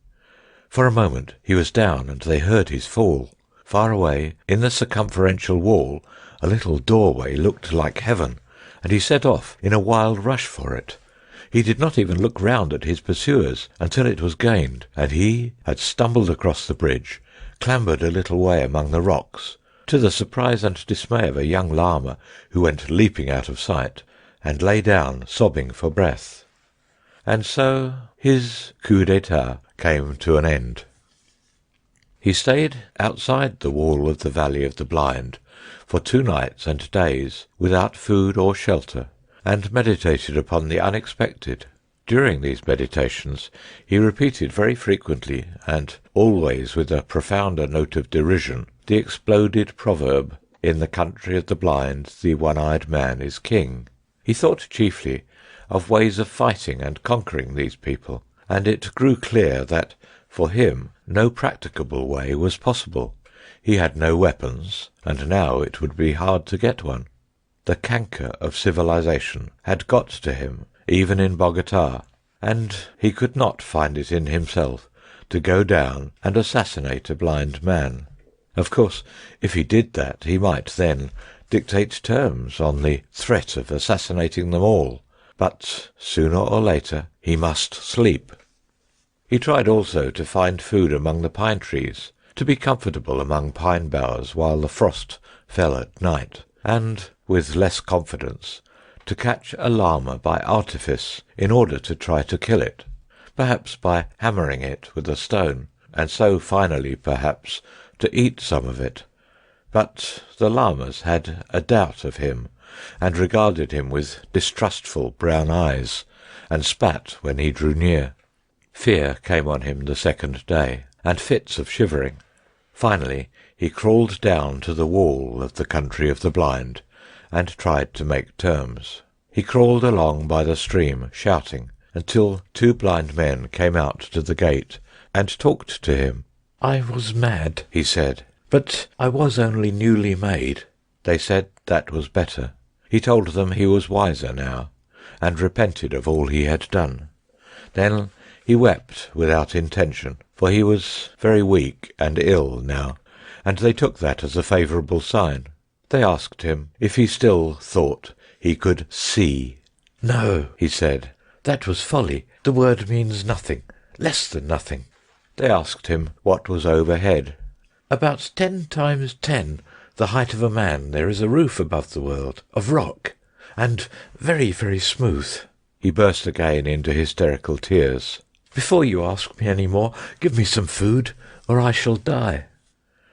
For a moment he was down, and they heard his fall. Far away, in the circumferential wall, a little doorway looked like heaven, and he set off in a wild rush for it. He did not even look round at his pursuers until it was gained, and he had stumbled across the bridge, clambered a little way among the rocks, to the surprise and dismay of a young llama who went leaping out of sight, and lay down sobbing for breath. And so his coup d'etat came to an end. He stayed outside the wall of the Valley of the Blind for 2 nights and days without food or shelter, and meditated upon the unexpected. During these meditations he repeated very frequently, and always with a profounder note of derision, the exploded proverb, "In the country of the blind, the one-eyed man is king." He thought chiefly of ways of fighting and conquering these people, and it grew clear that for him no practicable way was possible. He had no weapons, and now it would be hard to get one. The canker of civilization had got to him, even in Bogota, and he could not find it in himself to go down and assassinate a blind man. Of course, if he did that, he might then dictate terms on the threat of assassinating them all, but sooner or later he must sleep. He tried also to find food among the pine trees, to be comfortable among pine boughs while the frost fell at night, and, with less confidence, to catch a llama by artifice in order to try to kill it, perhaps by hammering it with a stone, and so finally, perhaps, to eat some of it. But the llamas had a doubt of him, and regarded him with distrustful brown eyes, and spat when he drew near. Fear came on him the second day, and fits of shivering. Finally he crawled down to the wall of the country of the blind, and tried to make terms. He crawled along by the stream, shouting, until two blind men came out to the gate and talked to him. "I was mad," he said, "but I was only newly made." They said that was better. He told them he was wiser now, and repented of all he had done. Then he wept without intention, for he was very weak and ill now, and they took that as a favourable sign. They asked him if he still thought he could see. "No," he said, "that was folly. The word means nothing, less than nothing." They asked him what was overhead. "About 10 times 10, the height of a man, there is a roof above the world, of rock, and very, very smooth." He burst again into hysterical tears. "Before you ask me any more, give me some food, or I shall die."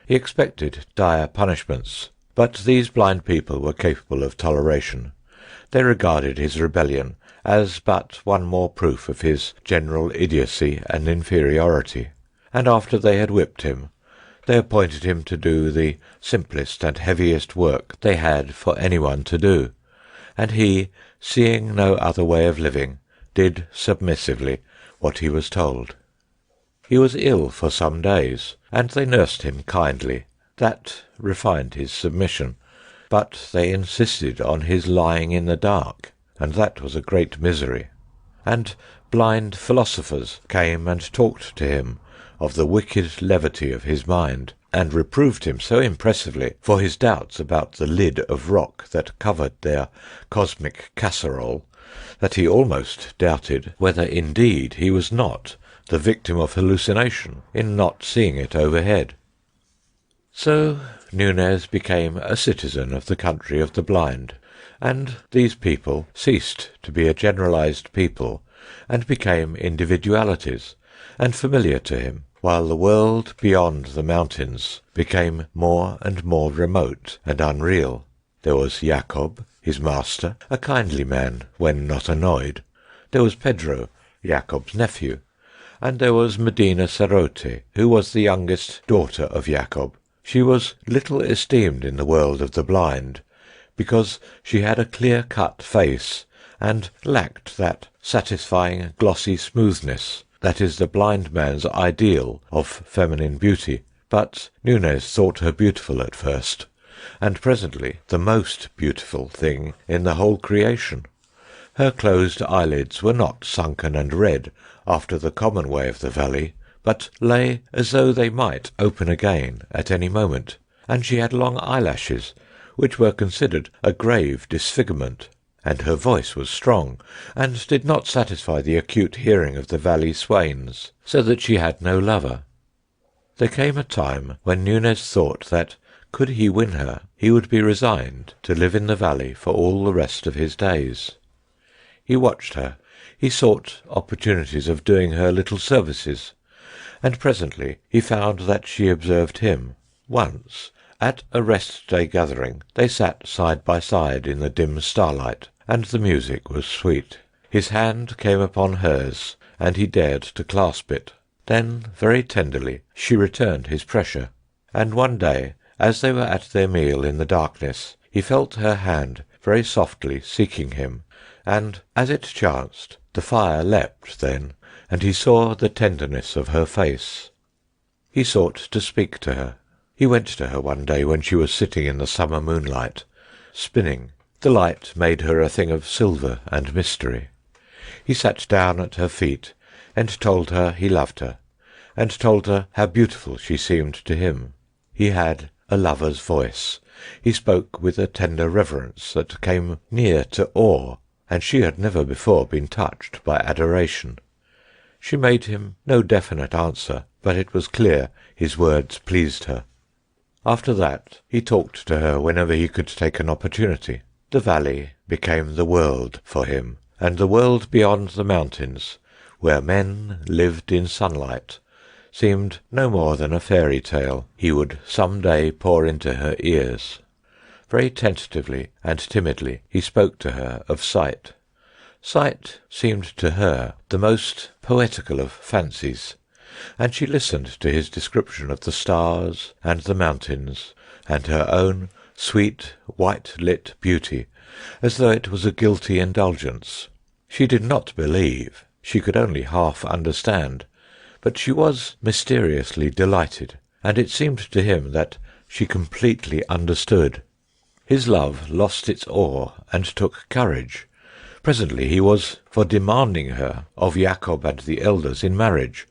He expected dire punishments, but these blind people were capable of toleration. They regarded his rebellion as but one more proof of his general idiocy and inferiority, and after they had whipped him, they appointed him to do the simplest and heaviest work they had for anyone to do, and he, seeing no other way of living, did submissively what he was told. He was ill for some days, and they nursed him kindly. That refined his submission, but they insisted on his lying in the dark, and that was a great misery. And blind philosophers came and talked to him of the wicked levity of his mind, and reproved him so impressively for his doubts about the lid of rock that covered their cosmic casserole, that he almost doubted whether indeed he was not the victim of hallucination in not seeing it overhead. So Nunez became a citizen of the country of the blind, and these people ceased to be a generalized people and became individualities and familiar to him, while the world beyond the mountains became more and more remote and unreal. There was Jacob, his master, a kindly man when not annoyed. There was Pedro, Jacob's nephew, and there was Medina Sarote, who was the youngest daughter of Jacob. She was little esteemed in the world of the blind, because she had a clear-cut face and lacked that satisfying glossy smoothness that is the blind man's ideal of feminine beauty. But Nunez thought her beautiful at first, and presently the most beautiful thing in the whole creation. Her closed eyelids were not sunken and red after the common way of the valley, but lay as though they might open again at any moment, and she had long eyelashes, which were considered a grave disfigurement, and her voice was strong, and did not satisfy the acute hearing of the valley swains, so that she had no lover. There came a time when Nunez thought that, could he win her, he would be resigned to live in the valley for all the rest of his days. He watched her, he sought opportunities of doing her little services, and presently he found that she observed him. Once, at a rest-day gathering, they sat side by side in the dim starlight, and the music was sweet. His hand came upon hers, and he dared to clasp it. Then, very tenderly, she returned his pressure, and one day, as they were at their meal in the darkness, he felt her hand very softly seeking him, and, as it chanced, the fire leapt then, and he saw the tenderness of her face. He sought to speak to her. He went to her one day when she was sitting in the summer moonlight, spinning. The light made her a thing of silver and mystery. He sat down at her feet, and told her he loved her, and told her how beautiful she seemed to him. He had a lover's voice. He spoke with a tender reverence that came near to awe, and she had never before been touched by adoration. She made him no definite answer, but it was clear his words pleased her. After that he talked to her whenever he could take an opportunity. The valley became the world for him, and the world beyond the mountains, where men lived in sunlight, seemed no more than a fairy tale he would some day pour into her ears. Very tentatively and timidly he spoke to her of sight. Sight seemed to her the most poetical of fancies, and she listened to his description of the stars and the mountains, and her own sweet, white-lit beauty, as though it was a guilty indulgence. She did not believe, she could only half understand, but she was mysteriously delighted, and it seemed to him that she completely understood. His love lost its awe and took courage. Presently he was for demanding her of Jacob and the elders in marriage,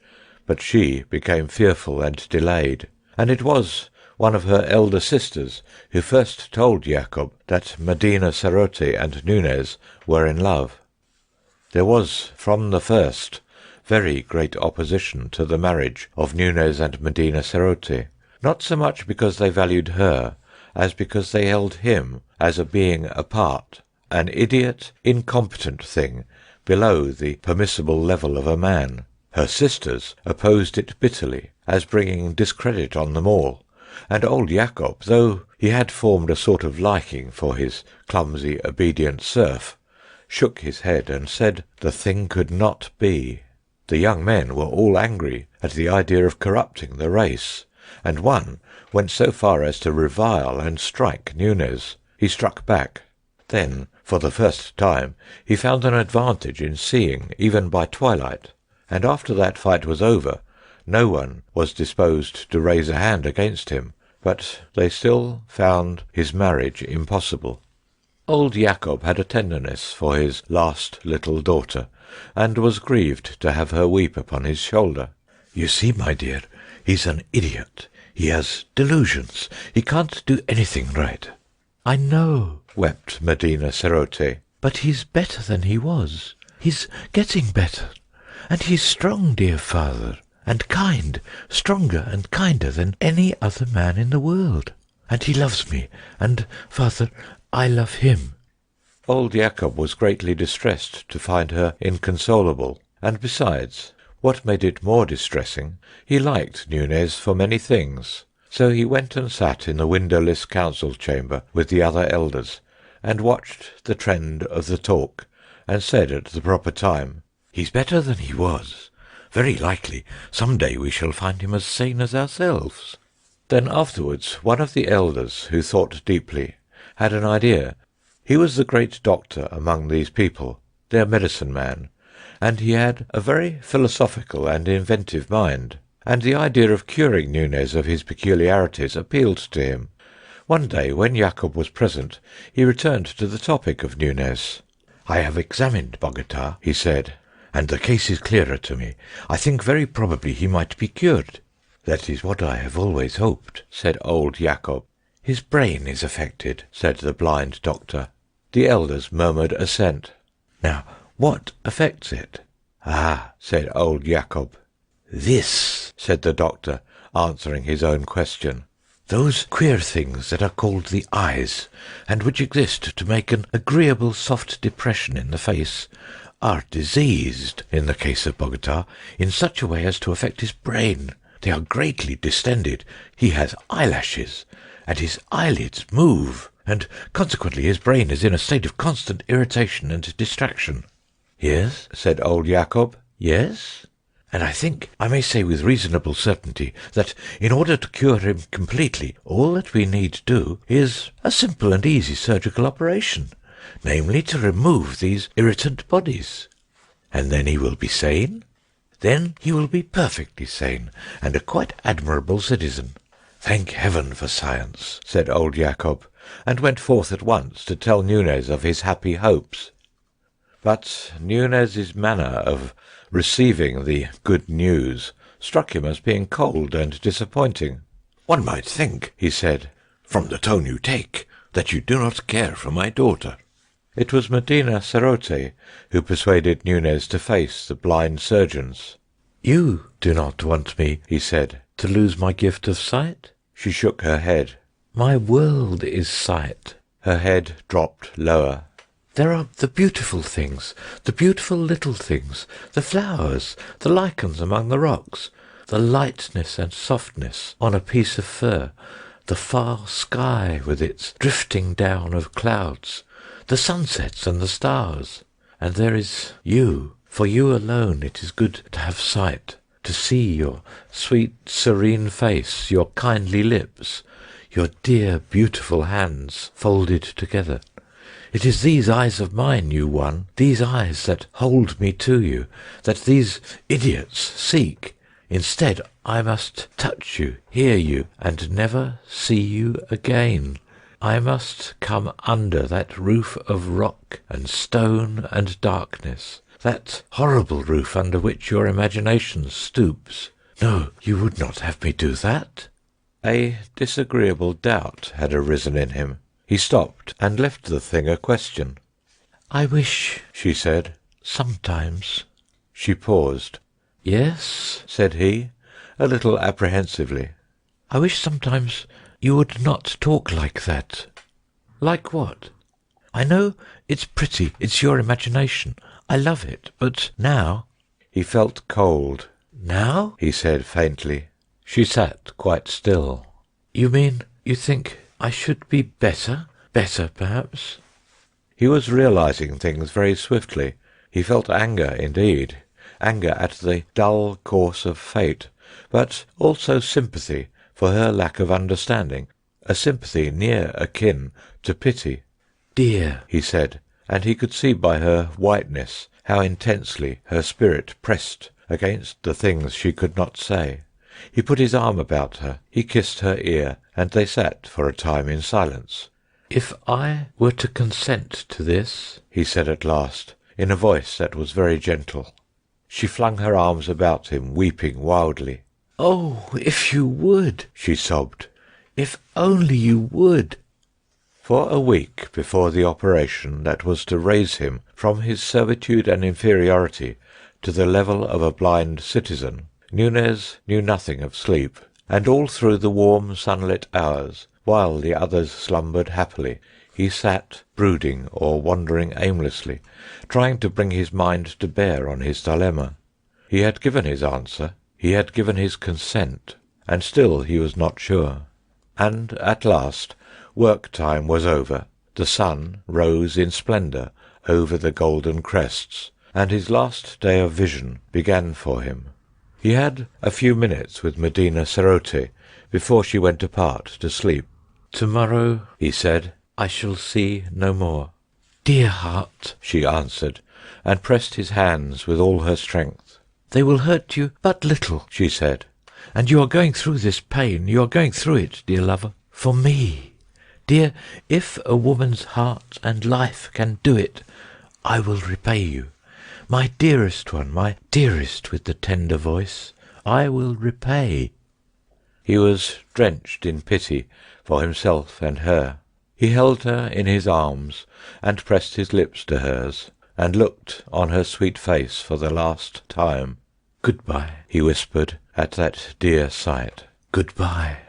but she became fearful and delayed, and it was one of her elder sisters who first told Jacob that Medina Sarote and Nunez were in love. There was, from the first, very great opposition to the marriage of Nunez and Medina Sarote, not so much because they valued her, as because they held him as a being apart, an idiot, incompetent thing below the permissible level of a man. Her sisters opposed it bitterly, as bringing discredit on them all, and old Jacob, though he had formed a sort of liking for his clumsy, obedient serf, shook his head and said the thing could not be. The young men were all angry at the idea of corrupting the race, and one went so far as to revile and strike Nunez. He struck back. Then, for the first time, he found an advantage in seeing, even by twilight, and after that fight was over, no one was disposed to raise a hand against him, but they still found his marriage impossible. Old Jacob had a tenderness for his last little daughter, and was grieved to have her weep upon his shoulder. "You see, my dear, he's an idiot. He has delusions. He can't do anything right." "I know," wept Medina Sarote, "but he's better than he was. He's getting better. And he's strong, dear father, and kind, stronger and kinder than any other man in the world. And he loves me, and, father, I love him." Old Jacob was greatly distressed to find her inconsolable, and besides, what made it more distressing, he liked Nunez for many things. So he went and sat in the windowless council chamber with the other elders, and watched the trend of the talk, and said at the proper time, "He's better than he was. Very likely some day we shall find him as sane as ourselves." Then afterwards one of the elders, who thought deeply, had an idea. He was the great doctor among these people, their medicine man, and he had a very philosophical and inventive mind, and the idea of curing Nunez of his peculiarities appealed to him. One day, when Jacob was present, he returned to the topic of Nunez. "I have examined Bogota," he said, "and the case is clearer to me. I think very probably he might be cured." "That is what I have always hoped," said old Jacob. "His brain is affected," said the blind doctor. The elders murmured assent. "Now, what affects it?" "Ah," said old Jacob. "This," said the doctor, answering his own question. "Those queer things that are called the eyes, and which exist to make an agreeable soft depression in the face, are diseased, in the case of Bogota, in such a way as to affect his brain. They are greatly distended. He has eyelashes, and his eyelids move, and consequently his brain is in a state of constant irritation and distraction." "Yes," said old Jacob. "Yes? And I think I may say with reasonable certainty that in order to cure him completely, all that we need do is a simple and easy surgical operation, namely to remove these irritant bodies." "And then he will be sane?" "Then he will be perfectly sane, and a quite admirable citizen." "Thank heaven for science," said old Jacob, and went forth at once to tell Nunez of his happy hopes. But Nunez's manner of receiving the good news struck him as being cold and disappointing. "One might think," he said, "from the tone you take, that you do not care for my daughter." It was Medina Sarote who persuaded Nunez to face the blind surgeons. "You do not want me," he said, "to lose my gift of sight?" She shook her head. "My world is sight." Her head dropped lower. "There are the beautiful things, the beautiful little things, the flowers, the lichens among the rocks, the lightness and softness on a piece of fur, the far sky with its drifting down of clouds, the sunsets and the stars. and there is you. For you alone it is good to have sight, to see your sweet, serene face, your kindly lips, your dear, beautiful hands folded together. It is these eyes of mine you won, these eyes that hold me to you, that these idiots seek. Instead, I must touch you, hear you, and never see you again. I must come under that roof of rock and stone and darkness, that horrible roof under which your imagination stoops. No, you would not have me do that?" A disagreeable doubt had arisen in him. He stopped and left the thing a question. "I wish," she said, "sometimes." She paused. "Yes," said he, a little apprehensively. "I wish sometimes you would not talk like that." "Like what?" "I know it's pretty, it's your imagination. I love it, but now—" He felt cold. "Now?" he said faintly. She sat quite still. "You mean you think I should be better? Better, perhaps?" He was realizing things very swiftly. He felt anger indeed, anger at the dull course of fate, but also sympathy for her lack of understanding, a sympathy near akin to pity. "Dear," he said, and he could see by her whiteness how intensely her spirit pressed against the things she could not say. He put his arm about her, he kissed her ear, and they sat for a time in silence. "If I were to consent to this," he said at last, in a voice that was very gentle. She flung her arms about him, weeping wildly. "Oh, if you would," she sobbed. "If only you would." For a week before the operation that was to raise him from his servitude and inferiority to the level of a blind citizen, Nunez knew nothing of sleep, and all through the warm sunlit hours, while the others slumbered happily, he sat brooding or wandering aimlessly, trying to bring his mind to bear on his dilemma. He had given his answer, he had given his consent, and still he was not sure. And at last work time was over, the sun rose in splendour over the golden crests, and his last day of vision began for him. He had a few minutes with Medina Sarote before she went apart to sleep. "Tomorrow," he said, "I shall see no more." "Dear heart," she answered, and pressed his hands with all her strength. "They will hurt you but little," she said, "and you are going through this pain, you are going through it, dear lover, for me. Dear, if a woman's heart and life can do it, I will repay you. My dearest one, my dearest with the tender voice, I will repay." He was drenched in pity for himself and her. He held her in his arms, and pressed his lips to hers, and looked on her sweet face for the last time. "Goodbye," he whispered at that dear sight. "Goodbye."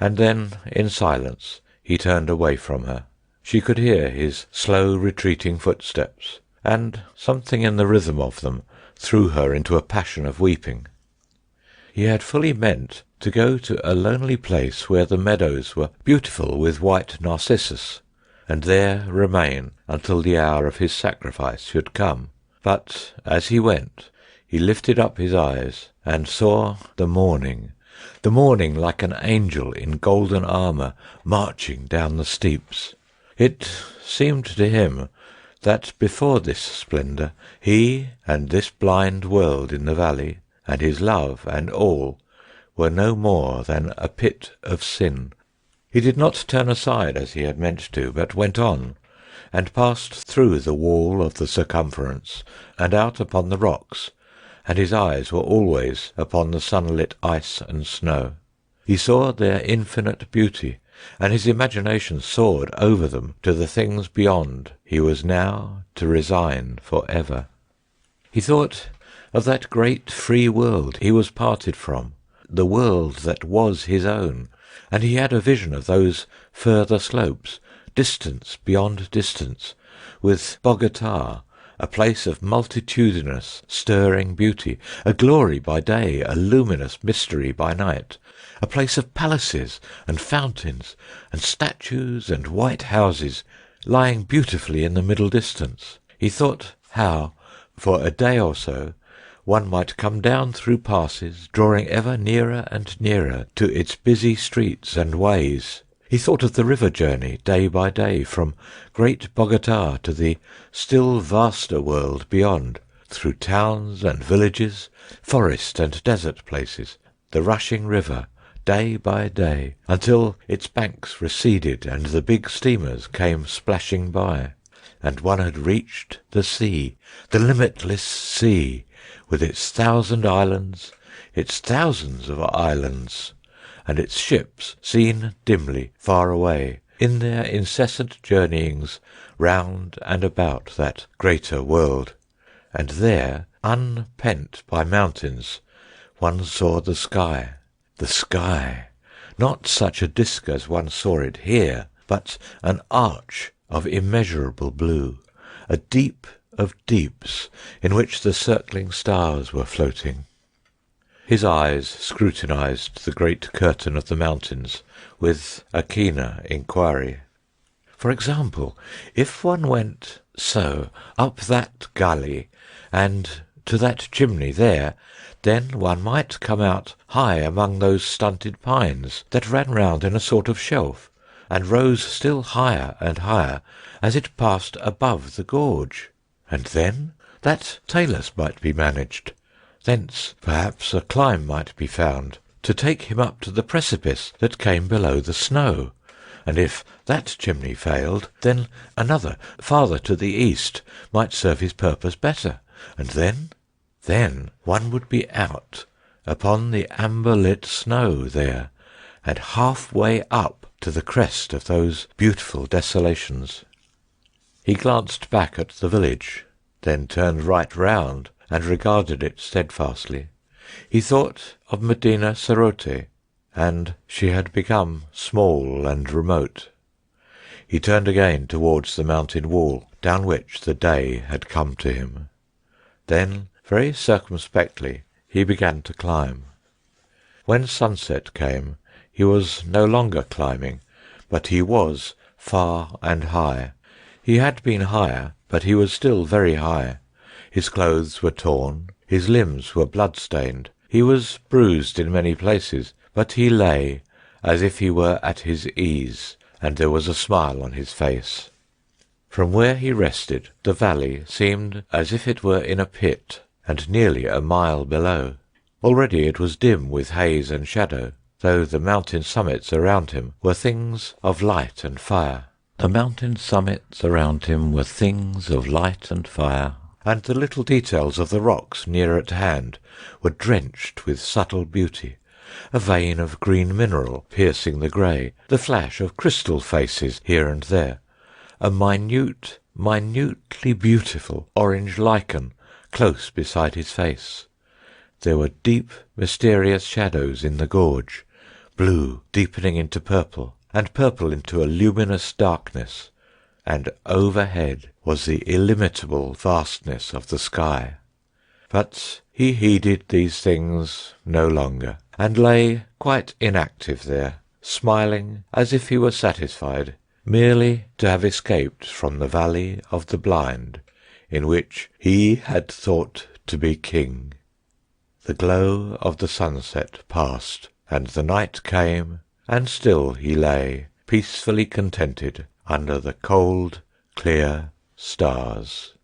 And then, in silence, he turned away from her. She could hear his slow retreating footsteps, and something in the rhythm of them threw her into a passion of weeping. He had fully meant to go to a lonely place where the meadows were beautiful with white narcissus, and there remain until the hour of his sacrifice should come. But as he went, he lifted up his eyes and saw the morning like an angel in golden armour marching down the steeps. It seemed to him that before this splendour he and this blind world in the valley, and his love and all, were no more than a pit of sin. He did not turn aside as he had meant to, but went on, and passed through the wall of the circumference, and out upon the rocks, and his eyes were always upon the sunlit ice and snow. He saw their infinite beauty, and his imagination soared over them to the things beyond he was now to resign for ever. He thought of that great free world he was parted from, the world that was his own, and he had a vision of those further slopes, distance beyond distance, with Bogota, a place of multitudinous, stirring beauty, a glory by day, a luminous mystery by night, a place of palaces and fountains and statues and white houses lying beautifully in the middle distance. He thought how, for a day or so, one might come down through passes, drawing ever nearer and nearer to its busy streets and ways. He thought of the river journey, day by day, from great Bogota to the still vaster world beyond, through towns and villages, forest and desert places, the rushing river, day by day, until its banks receded and the big steamers came splashing by, and one had reached the sea, the limitless sea, with its 1,000 islands, its thousands of islands, and its ships seen dimly far away, in their incessant journeyings round and about that greater world. And there, unpent by mountains, one saw the sky. The sky, not such a disk as one saw it here, but an arch of immeasurable blue, a deep of deeps in which the circling stars were floating. His eyes scrutinized the great curtain of the mountains with a keener inquiry. For example, if one went so up that gully and to that chimney there, then one might come out high among those stunted pines that ran round in a sort of shelf, and rose still higher and higher as it passed above the gorge. And then that talus might be managed. Thence perhaps a climb might be found to take him up to the precipice that came below the snow. And if that chimney failed, then another, farther to the east, might serve his purpose better. And then one would be out upon the amber-lit snow there, and half-way up to the crest of those beautiful desolations. He glanced back at the village, then turned right round and regarded it steadfastly. He thought of Medina Sarote, and she had become small and remote. He turned again towards the mountain wall, down which the day had come to him. Then, very circumspectly, he began to climb. When sunset came, he was no longer climbing, but he was far and high. He had been higher, but he was still very high. His clothes were torn, his limbs were blood-stained, he was bruised in many places, but he lay as if he were at his ease, and there was a smile on his face. From where he rested, the valley seemed as if it were in a pit, and nearly a mile below. Already it was dim with haze and shadow, though the mountain summits around him were things of light and fire. The mountain summits around him were things of light and fire, and the little details of the rocks near at hand were drenched with subtle beauty. A vein of green mineral piercing the grey, the flash of crystal faces here and there, a minutely beautiful orange lichen close beside his face. There were deep, mysterious shadows in the gorge, blue deepening into purple, and purple into a luminous darkness, and overhead was the illimitable vastness of the sky. But he heeded these things no longer, and lay quite inactive there, smiling as if he were satisfied merely to have escaped from the valley of the blind, in which he had thought to be king. The glow of the sunset passed, and the night came, and still he lay, peacefully contented, under the cold, clear stars.